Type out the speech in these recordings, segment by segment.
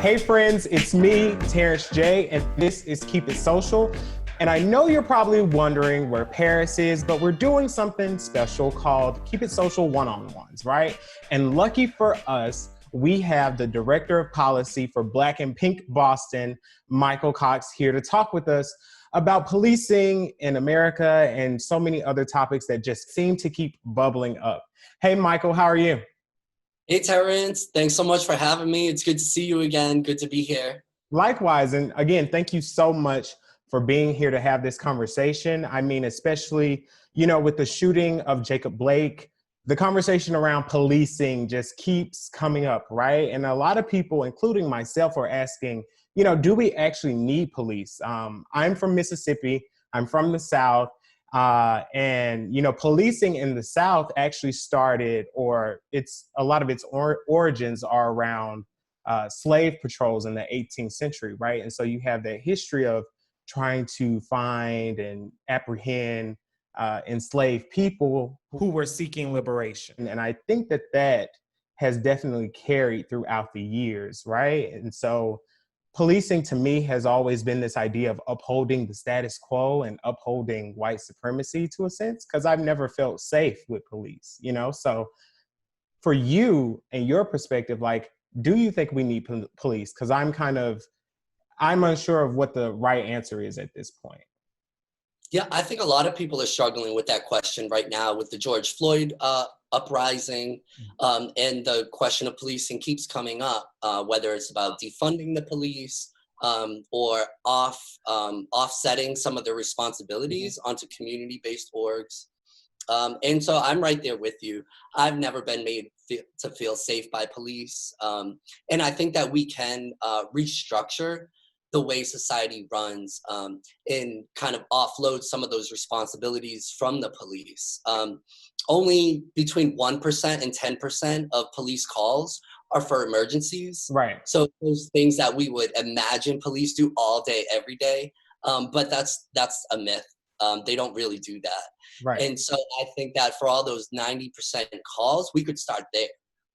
Hey friends, it's me, Terrence J, and this is Keep It Social. And I know you're probably wondering where Paris is, but we're doing something special called Keep It Social One-on-Ones, right? And lucky for us, we have the Director of Policy for Black and Pink Boston, Michael Cox, here to talk with us about policing in America and so many other topics that just seem to keep bubbling up. Hey, Michael, how are you? Hey, Terrence. Thanks so much for having me. It's good to see you again. Good to be here. Likewise, and again, thank you so much for being here to have this conversation. I mean, especially, with the shooting of Jacob Blake, the conversation around policing just keeps coming up, right? And a lot of people, including myself, are asking, do we actually need police? I'm from Mississippi. I'm from the South. And policing in the South actually started, or a lot of its origins are around slave patrols in the 18th century, right? And so you have that history of trying to find and apprehend enslaved people who were seeking liberation. And I think that has definitely carried throughout the years, right? And so policing to me has always been this idea of upholding the status quo and upholding white supremacy to a sense, because I've never felt safe with police. So for you and your perspective, like, do you think we need police? Because I'm unsure of what the right answer is at this point. Yeah, I think a lot of people are struggling with that question right now with the George Floyd uprising, and the question of policing keeps coming up, whether it's about defunding the police or offsetting some of their responsibilities onto community-based orgs. And so I'm right there with you. I've never been made to feel safe by police. And I think that we can restructure the way society runs and kind of offload some of those responsibilities from the police. Only between 1% and 10% of police calls are for emergencies. Right. So those things that we would imagine police do all day, every day. But that's a myth. They don't really do that. Right. And so I think that for all those 90% calls, we could start there,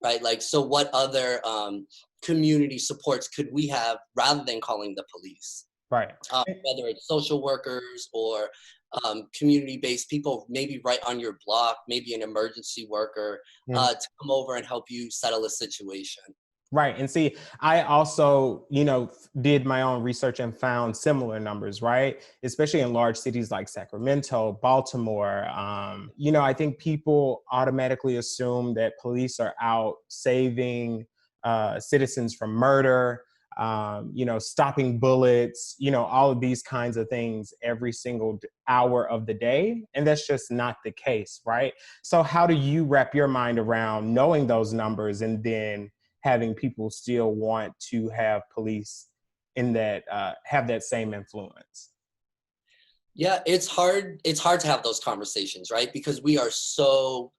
right? Like, so what other community supports could we have rather than calling the police? Right. Whether it's social workers or community-based people, maybe right on your block, maybe an emergency worker to come over and help you settle a situation. Right. And see, I also, did my own research and found similar numbers, right? Especially in large cities like Sacramento, Baltimore. I think people automatically assume that police are out saving citizens from murder, stopping bullets, all of these kinds of things every single hour of the day. And that's just not the case, right? So how do you wrap your mind around knowing those numbers and then having people still want to have police in that have that same influence? Yeah, it's hard. It's hard to have those conversations, right? Because we are so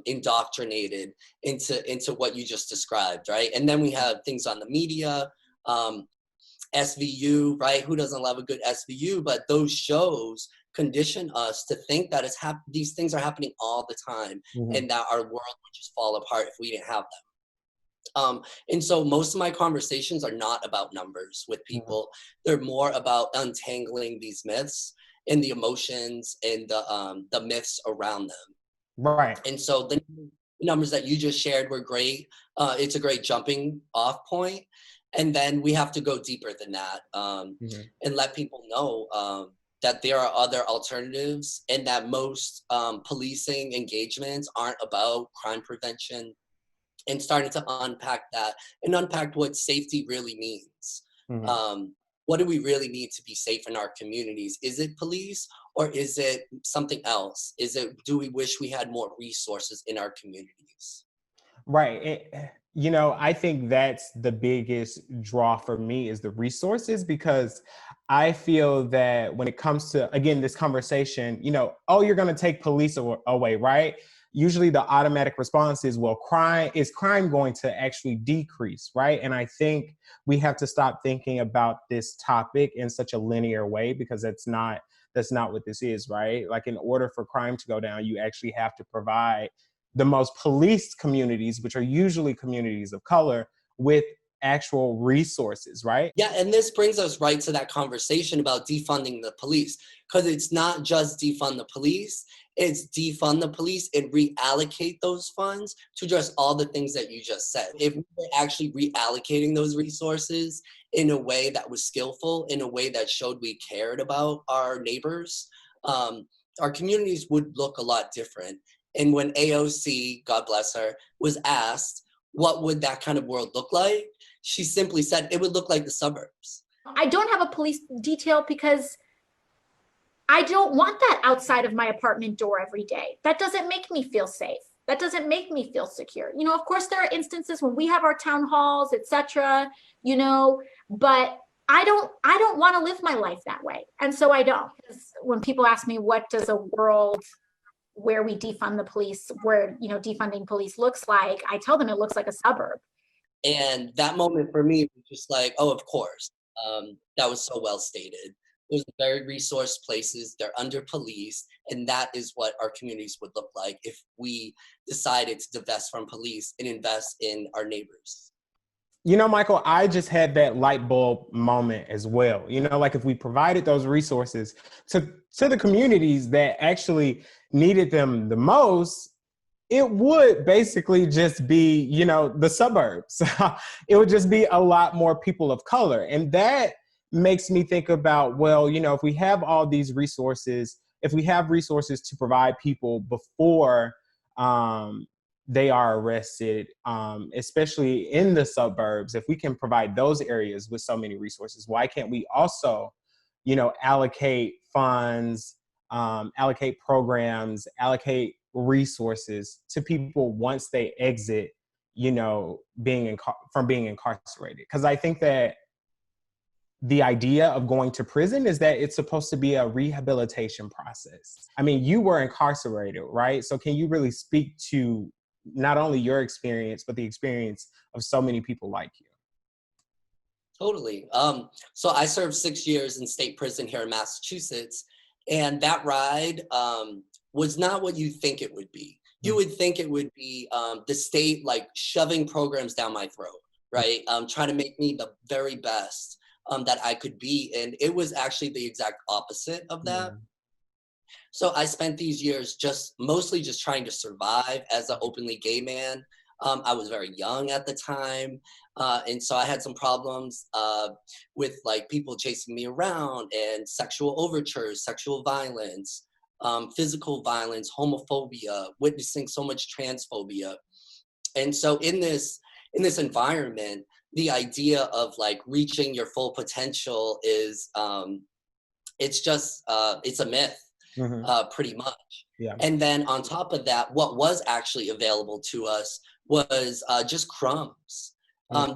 indoctrinated into what you just described, right? And then we have things on the media, SVU, right? Who doesn't love a good SVU? But those shows condition us to think that these things are happening all the time, and that our world would just fall apart if we didn't have them. And so most of my conversations are not about numbers with people. They're more about untangling these myths and the emotions and the myths around them. Right. And so the numbers that you just shared were great. It's a great jumping off point. And then we have to go deeper than that and let people know that there are other alternatives and that most policing engagements aren't about crime prevention, and starting to unpack that and unpack what safety really means. What do we really need to be safe in our communities? Is it police or is it something else? Do we wish we had more resources in our communities? Right. I think that's the biggest draw for me is the resources, because I feel that when it comes to, again, this conversation, oh, you're going to take police away, right? Usually the automatic response is, well, is crime going to actually decrease, right? And I think we have to stop thinking about this topic in such a linear way, because that's not what this is, right? Like, in order for crime to go down, you actually have to provide the most policed communities, which are usually communities of color, with actual resources, right? Yeah, and this brings us right to that conversation about defunding the police, because it's not just defund the police, it's defund the police and reallocate those funds to address all the things that you just said. If we were actually reallocating those resources in a way that was skillful, in a way that showed we cared about our neighbors, our communities would look a lot different. And when AOC, God bless her, was asked, what would that kind of world look like? She simply said it would look like the suburbs. I don't have a police detail because I don't want that outside of my apartment door every day. That doesn't make me feel safe. That doesn't make me feel secure. You know, of course, there are instances when we have our town halls, etc., you know, but I don't want to live my life that way. And so I don't. When people ask me, what does a world where we defund the police, where, you know, defunding police looks like, I tell them it looks like a suburb. And that moment for me was just like, oh, of course. That was so well stated. Those are very resource places, they're under police, and that is what our communities would look like if we decided to divest from police and invest in our neighbors. You know, Michael, I just had that light bulb moment as well. You know, like if we provided those resources to the communities that actually needed them the most, it would basically just be, you know, the suburbs. It would just be a lot more people of color. And that makes me think about, well, you know, if we have all these resources, if we have resources to provide people before they are arrested, especially in the suburbs, if we can provide those areas with so many resources, why can't we also, you know, allocate funds, allocate programs, allocate resources to people once they exit, you know, from being incarcerated? Because I think that the idea of going to prison is that it's supposed to be a rehabilitation process. I mean, you were incarcerated, right? So can you really speak to not only your experience, but the experience of so many people like you? Totally. So I served 6 years in state prison here in Massachusetts, and that ride was not what you think it would be. You would think it would be the state like shoving programs down my throat, right? Trying to make me the very best that I could be. And it was actually the exact opposite of that. Yeah. So I spent these years mostly just trying to survive as an openly gay man. I was very young at the time. And so I had some problems with like people chasing me around and sexual overtures, sexual violence, physical violence, homophobia, witnessing so much transphobia. And so in this environment, the idea of like reaching your full potential is it's a myth. Pretty much. Yeah. And then on top of that, what was actually available to us was just crumbs.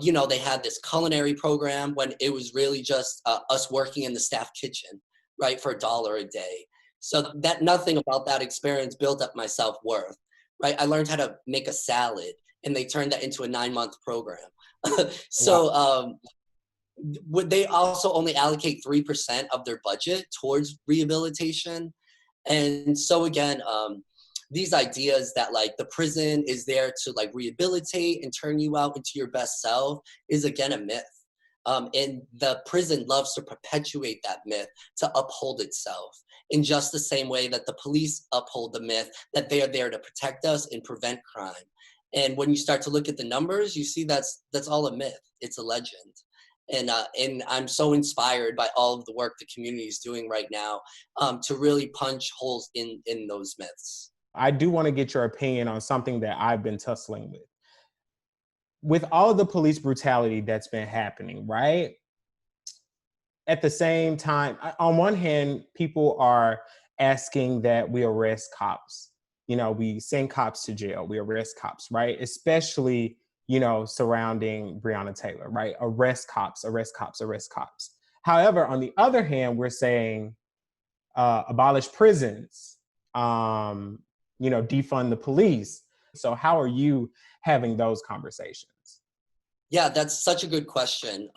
You know, they had this culinary program when it was really just us working in the staff kitchen, right, for $1 a day. So that nothing about that experience built up my self-worth, right? I learned how to make a salad, and they turned that into a 9-month program. So would they also only allocate 3% of their budget towards rehabilitation? And so again, these ideas that like the prison is there to like rehabilitate and turn you out into your best self is again a myth. And the prison loves to perpetuate that myth to uphold itself in just the same way that the police uphold the myth that they are there to protect us and prevent crime. And when you start to look at the numbers, you see that's all a myth. It's a legend. And I'm so inspired by all of the work the community is doing right now to really punch holes in those myths. I do want to get your opinion on something that I've been tussling with. With all of the police brutality that's been happening, right? At the same time, on one hand, people are asking that we arrest cops. You know, we send cops to jail, we arrest cops, right? Especially, you know, surrounding Breonna Taylor, right? Arrest cops, arrest cops, arrest cops. However, on the other hand, we're saying abolish prisons, you know, defund the police. So how are you having those conversations? Yeah, that's such a good question.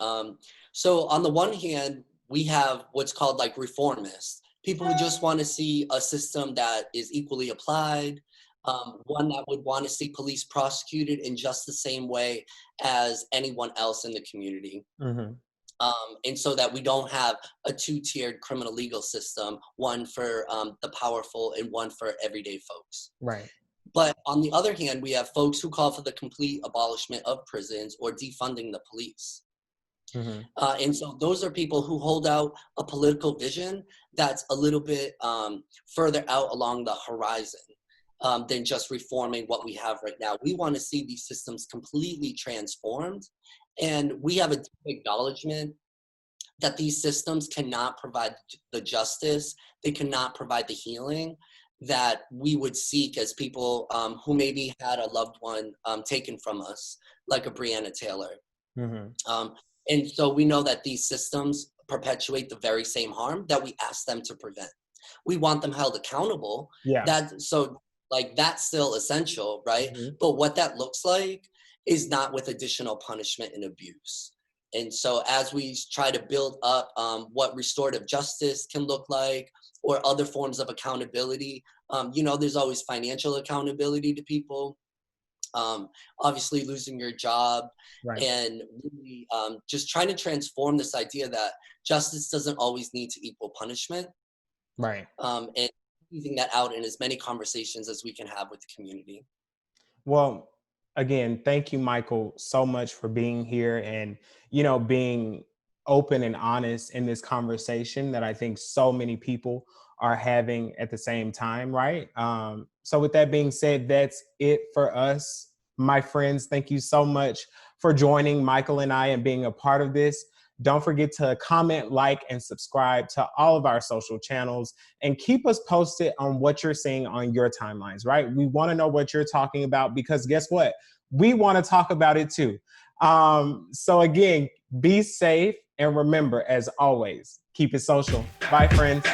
So on the one hand, we have what's called like reformists, people who just want to see a system that is equally applied, one that would want to see police prosecuted in just the same way as anyone else in the community. And so that we don't have a two-tiered criminal legal system, one for the powerful and one for everyday folks. Right. But on the other hand, we have folks who call for the complete abolishment of prisons or defunding the police. And so those are people who hold out a political vision that's a little bit further out along the horizon than just reforming what we have right now. We want to see these systems completely transformed. And we have a deep acknowledgement that these systems cannot provide the justice, they cannot provide the healing that we would seek as people who maybe had a loved one taken from us, like a Breonna Taylor. And so we know that these systems perpetuate the very same harm that we ask them to prevent. We want them held accountable. That's still essential, right? But what that looks like is not with additional punishment and abuse. And so as we try to build up what restorative justice can look like, or other forms of accountability, there's always financial accountability to people. Obviously losing your job, and really just trying to transform this idea that justice doesn't always need to equal punishment. And using that out in as many conversations as we can have with the community. Well, again, thank you, Michael, so much for being here and, being open and honest in this conversation that I think so many people are having at the same time, right? So with that being said, that's it for us, my friends. Thank you so much for joining Michael and I and being a part of this. Don't forget to comment, like, and subscribe to all of our social channels and keep us posted on what you're seeing on your timelines, right? We want to know what you're talking about because guess what? We want to talk about it too. So again, be safe and remember, as always, keep it social. Bye, friends.